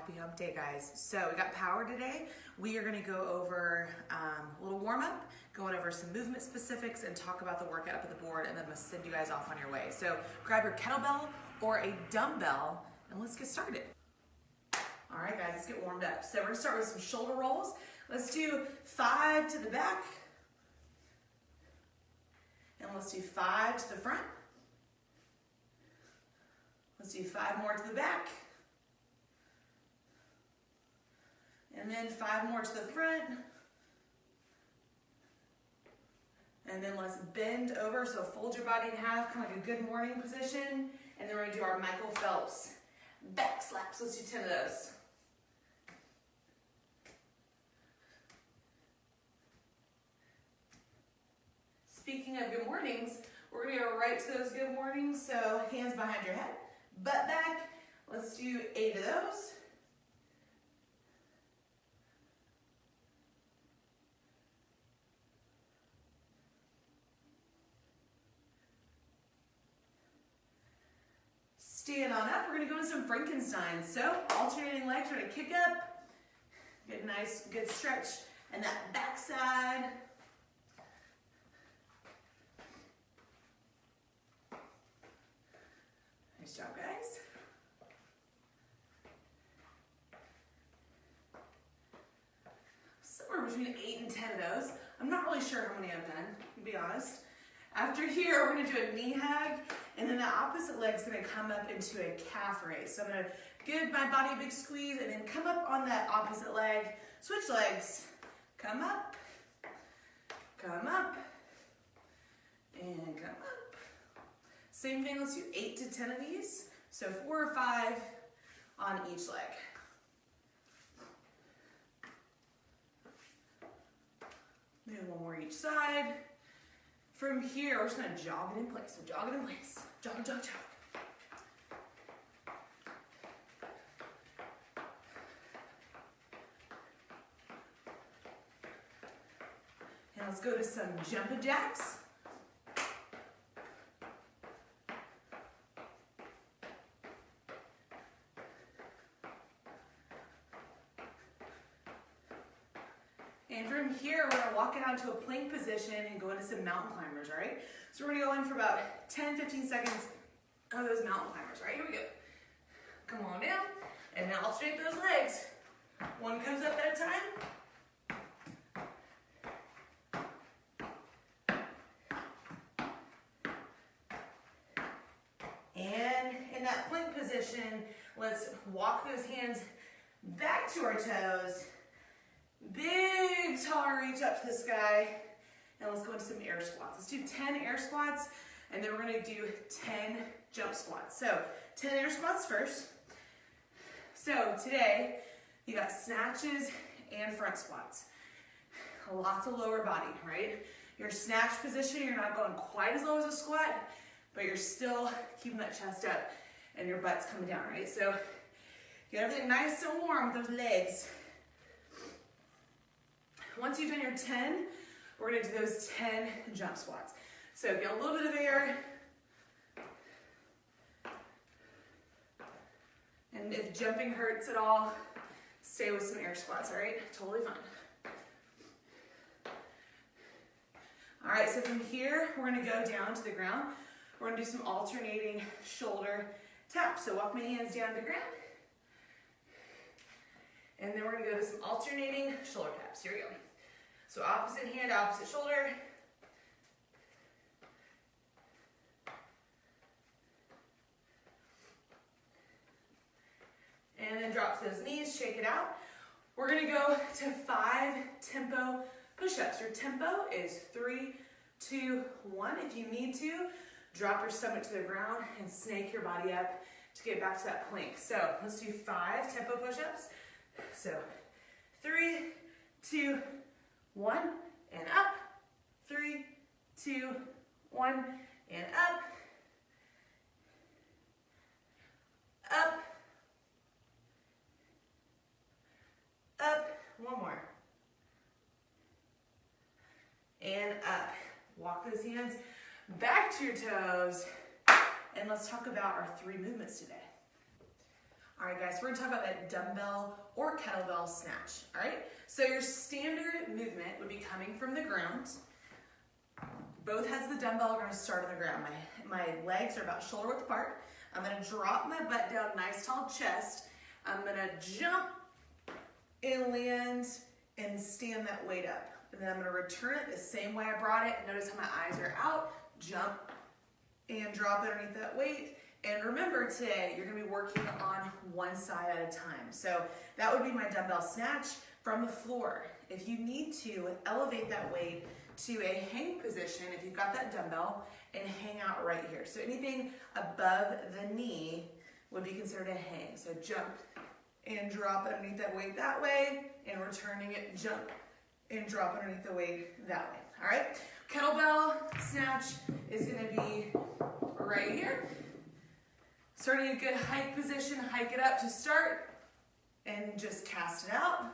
Happy hump day, guys. So we got power today. We are gonna go over a little warm up, going over some movement specifics and talk about the workout up at the board, and then I'm gonna send you guys off on your way. So grab your kettlebell or a dumbbell and let's get started. All right, guys, let's get warmed up. So we're gonna start with some shoulder rolls. Let's do 5 to the back. And let's do 5 to the front. Let's do 5 more to the back. And then 5 more to the front. And then let's bend over, so fold your body in half, kind of like a good morning position. And then we're gonna do our Michael Phelps back slaps. Let's do 10 of those. Speaking of good mornings, we're gonna go right to those good mornings. So hands behind your head, butt back. Let's do 8 of those. Stand on up. We're gonna go into some Frankenstein. So alternating legs, we're gonna kick up, get a nice, good stretch, and that back side. Nice job, guys. Somewhere between 8 and 10 of those. I'm not really sure how many I've done, to be honest. After here, we're gonna do a knee hug, and then the opposite leg's gonna come up into a calf raise. So I'm gonna give my body a big squeeze, and then come up on that opposite leg, switch legs, come up, and come up. Same thing, let's do 8 to 10 of these. So 4 or 5 on each leg. Then 1 more each side. From here, we're just gonna jog it in place. So jog it in place. Jog, jog, jog. And let's go to some jumping jacks. And from here, we're gonna walk it onto a plank position and go into some mountain climbers, all right? So we're gonna go in for about 10, 15 seconds of those mountain climbers, all right? Here we go. Come on down, and now alternate those legs. One comes up at a time. And in that plank position, let's walk those hands back to our toes. Big tall reach up to the sky, and let's go into some air squats. Let's do 10 air squats, and then we're gonna do 10 jump squats. So 10 air squats first. So today, you got snatches and front squats. Lots of lower body, right? Your snatch position, you're not going quite as low as a squat, but you're still keeping that chest up and your butt's coming down, right? So get everything nice and warm with those legs. Once you've done your 10, we're gonna do those 10 jump squats. So get a little bit of air. And if jumping hurts at all, stay with some air squats, all right? Totally fine. All right, so from here, we're gonna go down to the ground. We're gonna do some alternating shoulder taps. So walk my hands down to the ground. And then we're gonna go to some alternating shoulder taps. Here we go. So opposite hand, opposite shoulder. And then drop to those knees, shake it out. We're gonna go to 5 tempo push-ups. Your tempo is 3, 2, 1. If you need to, drop your stomach to the ground and snake your body up to get back to that plank. So let's do 5 tempo push-ups. So 3, 2, 1, and up. 3, 2, 1, and up. Up. Up. 1 more. And up. Walk those hands back to your toes. And let's talk about our 3 movements today. All right, guys, we're gonna talk about that dumbbell or kettlebell snatch, all right? So your standard movement would be coming from the ground. Both heads of the dumbbell are gonna start on the ground. My legs are about shoulder width apart. I'm gonna drop my butt down, nice tall chest. I'm gonna jump and land and stand that weight up. And then I'm gonna return it the same way I brought it. Notice how my eyes are out, jump and drop it underneath that weight. And remember today, you're gonna be working on one side at a time. So that would be my dumbbell snatch from the floor. If you need to elevate that weight to a hang position, if you've got that dumbbell, and hang out right here. So anything above the knee would be considered a hang. So jump and drop underneath that weight that way, and returning it, jump and drop underneath the weight that way. All right? Kettlebell snatch is gonna be right here. Starting a good hike position, hike it up to start, and just cast it out.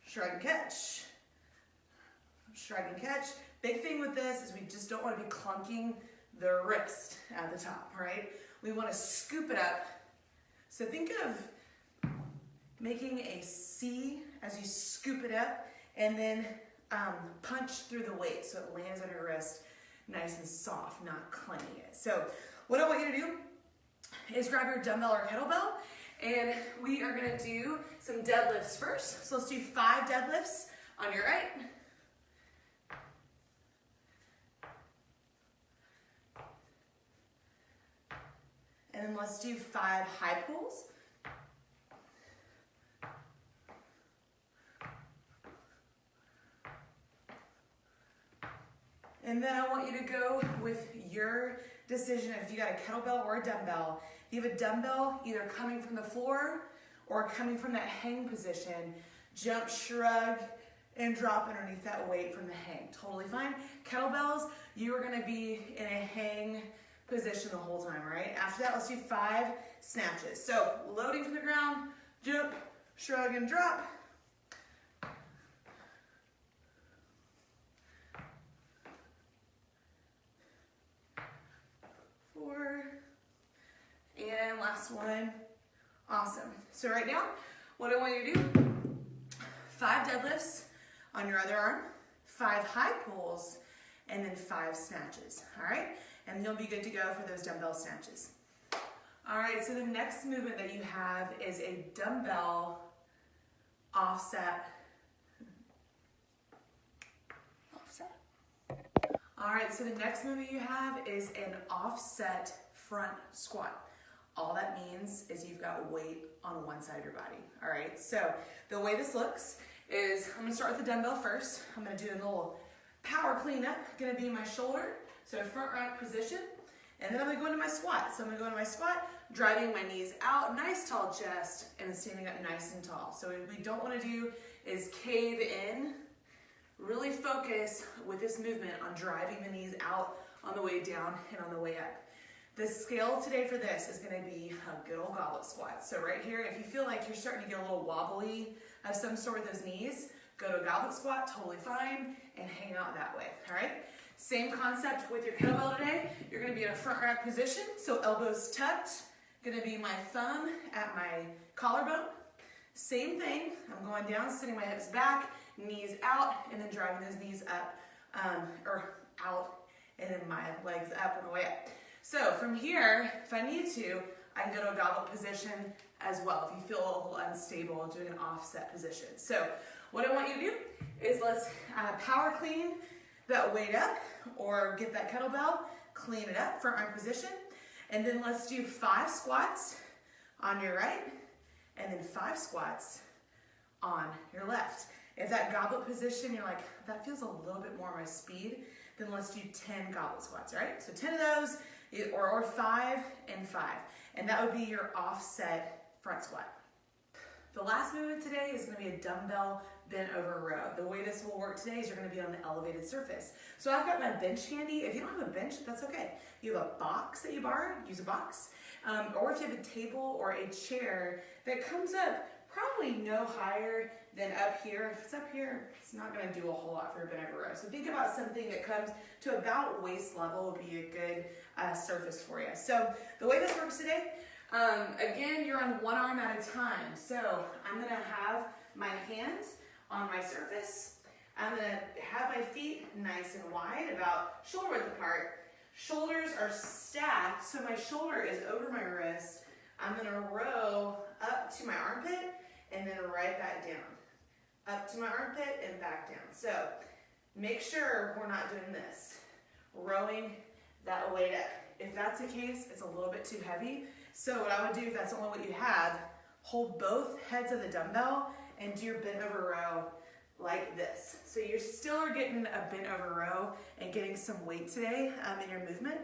Shrug and catch. Shrug and catch. Big thing with this is we just don't want to be clunking the wrist at the top, right? We want to scoop it up. So think of making a C as you scoop it up, and then punch through the weight so it lands on your wrist nice and soft, not clunking it. So what I want you to do is grab your dumbbell or kettlebell, and we are gonna do some deadlifts first. So let's do 5 deadlifts on your right. And then let's do 5 high pulls. And then I want you to go with your decision if you got a kettlebell or a dumbbell. If you have a dumbbell, either coming from the floor or coming from that hang position, jump, shrug, and drop underneath that weight from the hang. Totally fine. Kettlebells, you are gonna be in a hang position the whole time, all right? After that, let's do 5 snatches. So loading from the ground, jump, shrug, and drop. 4, and last one. Awesome. So right now, what I want you to do, 5 deadlifts on your other arm, 5 high pulls, and then 5 snatches, all right? And you'll be good to go for those dumbbell snatches. All right, so the next movement that you have is a dumbbell offset. All right, so the next movement you have is an offset front squat. All that means is you've got weight on one side of your body, all right? So the way this looks is I'm gonna start with the dumbbell first. I'm gonna do a little power cleanup, gonna be my shoulder, so front rack position, and then I'm gonna go into my squat. So I'm gonna go into my squat, driving my knees out, nice tall chest, and standing up nice and tall. So what we don't wanna do is cave in. Really focus with this movement on driving the knees out on the way down and on the way up. The scale today for this is gonna be a good old goblet squat. So right here, if you feel like you're starting to get a little wobbly of some sort with those knees, go to a goblet squat, totally fine, and hang out that way, all right? Same concept with your kettlebell today. You're gonna be in a front rack position, so elbows tucked, gonna be my thumb at my collarbone. Same thing, I'm going down, sitting my hips back, knees out, and then driving those knees up, or out, and then my legs up on the way up. So from here, if I need to, I can go to a goblet position as well, if you feel a little unstable doing an offset position. So what I want you to do is let's power clean that weight up, or get that kettlebell, clean it up, front rack position, and then let's do 5 squats on your right, and then 5 squats on your left. If that goblet position, you're like, that feels a little bit more my speed, then let's do 10 goblet squats, all right? So 10 of those, or 5 and 5. And that would be your offset front squat. The last movement today is gonna be a dumbbell bent over row. The way this will work today is you're gonna be on the elevated surface. So I've got my bench handy. If you don't have a bench, that's okay. You have a box that you borrowed, use a box. Or if you have a table or a chair that comes up probably no higher than up here. If it's up here, it's not gonna do a whole lot for a bent over row. So think about something that comes to about waist level would be a good surface for you. So the way this works today, Again, you're on one arm at a time. So I'm gonna have my hand on my surface. I'm gonna have my feet nice and wide, about shoulder width apart. Shoulders are stacked, so my shoulder is over my wrist. I'm gonna row up to my armpit and then right back down. Up to my armpit and back down. So make sure we're not doing this. Rowing that weight up. If that's the case, it's a little bit too heavy. So what I would do, if that's only what you have, hold both heads of the dumbbell and do your bent over row like this. So you still are getting a bent over row and getting some weight today in your movement,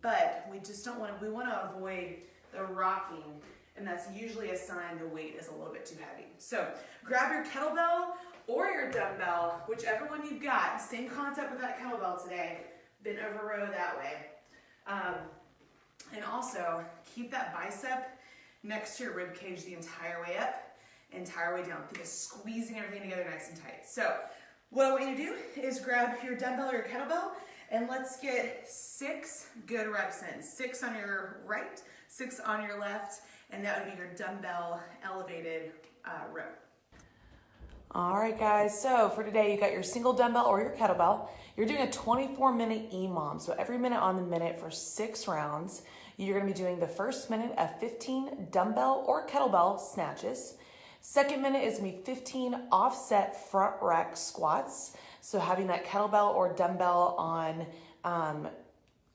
but we just don't want to, we want to avoid the rocking, and that's usually a sign the weight is a little bit too heavy. So grab your kettlebell or your dumbbell, whichever one you've got. Same concept with that kettlebell today. Bent over row that way. And also keep that bicep next to your rib cage the entire way up, entire way down. Think of squeezing everything together nice and tight. So what I want you to do is grab your dumbbell or your kettlebell and let's get 6 good reps in. 6 on your right, 6 on your left, and that would be your dumbbell elevated row. All right, guys, so for today, you got your single dumbbell or your kettlebell. You're doing a 24-minute EMOM, so every minute on the minute for 6 rounds. You're gonna be doing the first minute of 15 dumbbell or kettlebell snatches. Second minute is gonna be 15 offset front rack squats. So having that kettlebell or dumbbell on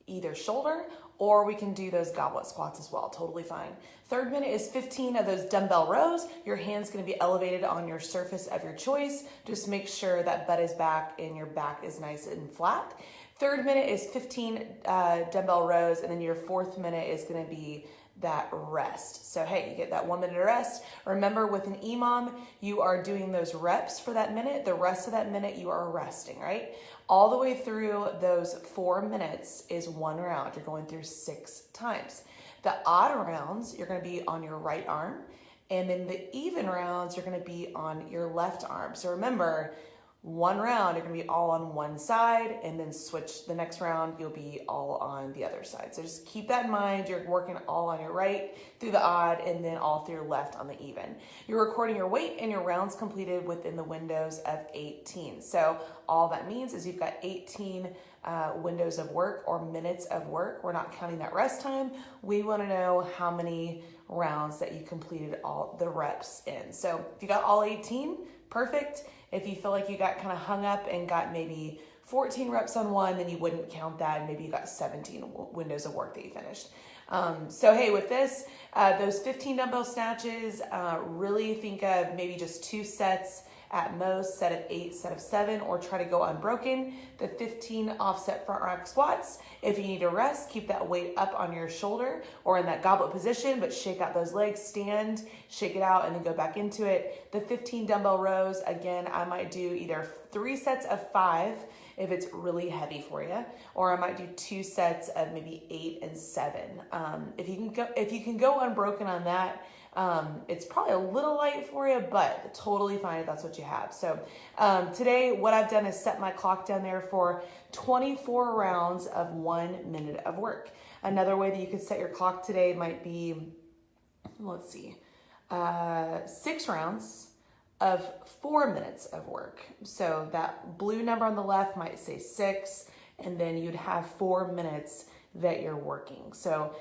either shoulder, or we can do those goblet squats as well, totally fine. Third minute is 15 of those dumbbell rows. Your hand's gonna be elevated on your surface of your choice. Just make sure that butt is back and your back is nice and flat. Third minute is 15 dumbbell rows, and then your fourth minute is gonna be that rest. So hey, you get that 1 minute of rest. Remember, with an EMOM, you are doing those reps for that minute. The rest of that minute, you are resting, right? All the way through those 4 minutes is 1 round. You're going through 6 times. The odd rounds, you're gonna be on your right arm, and then the even rounds, you're gonna be on your left arm. So remember, 1 round, you're gonna be all on one side, and then switch the next round, you'll be all on the other side. So just keep that in mind. You're working all on your right through the odd, and then all through your left on the even. You're recording your weight and your rounds completed within the windows of 18. So all that means is you've got 18 windows of work or minutes of work. We're not counting that rest time. We wanna know how many rounds that you completed all the reps in. So if you got all 18, perfect. If you feel like you got kind of hung up and got maybe 14 reps on one, then you wouldn't count that, and maybe you got 17 windows of work that you finished. So hey, with this, those 15 dumbbell snatches, really think of maybe just 2 sets at most, set of 8, set of 7, or try to go unbroken. The 15 offset front rack squats. If you need to rest, keep that weight up on your shoulder or in that goblet position, but shake out those legs, stand, shake it out, and then go back into it. The 15 dumbbell rows, again, I might do either 3 sets of 5 if it's really heavy for you, or I might do 2 sets of maybe 8 and 7. If you can go unbroken on that, it's probably a little light for you, but totally fine if that's what you have. So today, what I've done is set my clock down there for 24 rounds of 1 minute of work. Another way that you could set your clock today might be, let's see, 6 rounds of 4 minutes of work. So that blue number on the left might say 6, and then you'd have 4 minutes that you're working. So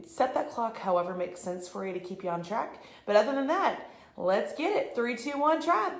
set that clock however makes sense for you to keep you on track. But other than that, let's get it. 3, 2, 1, try.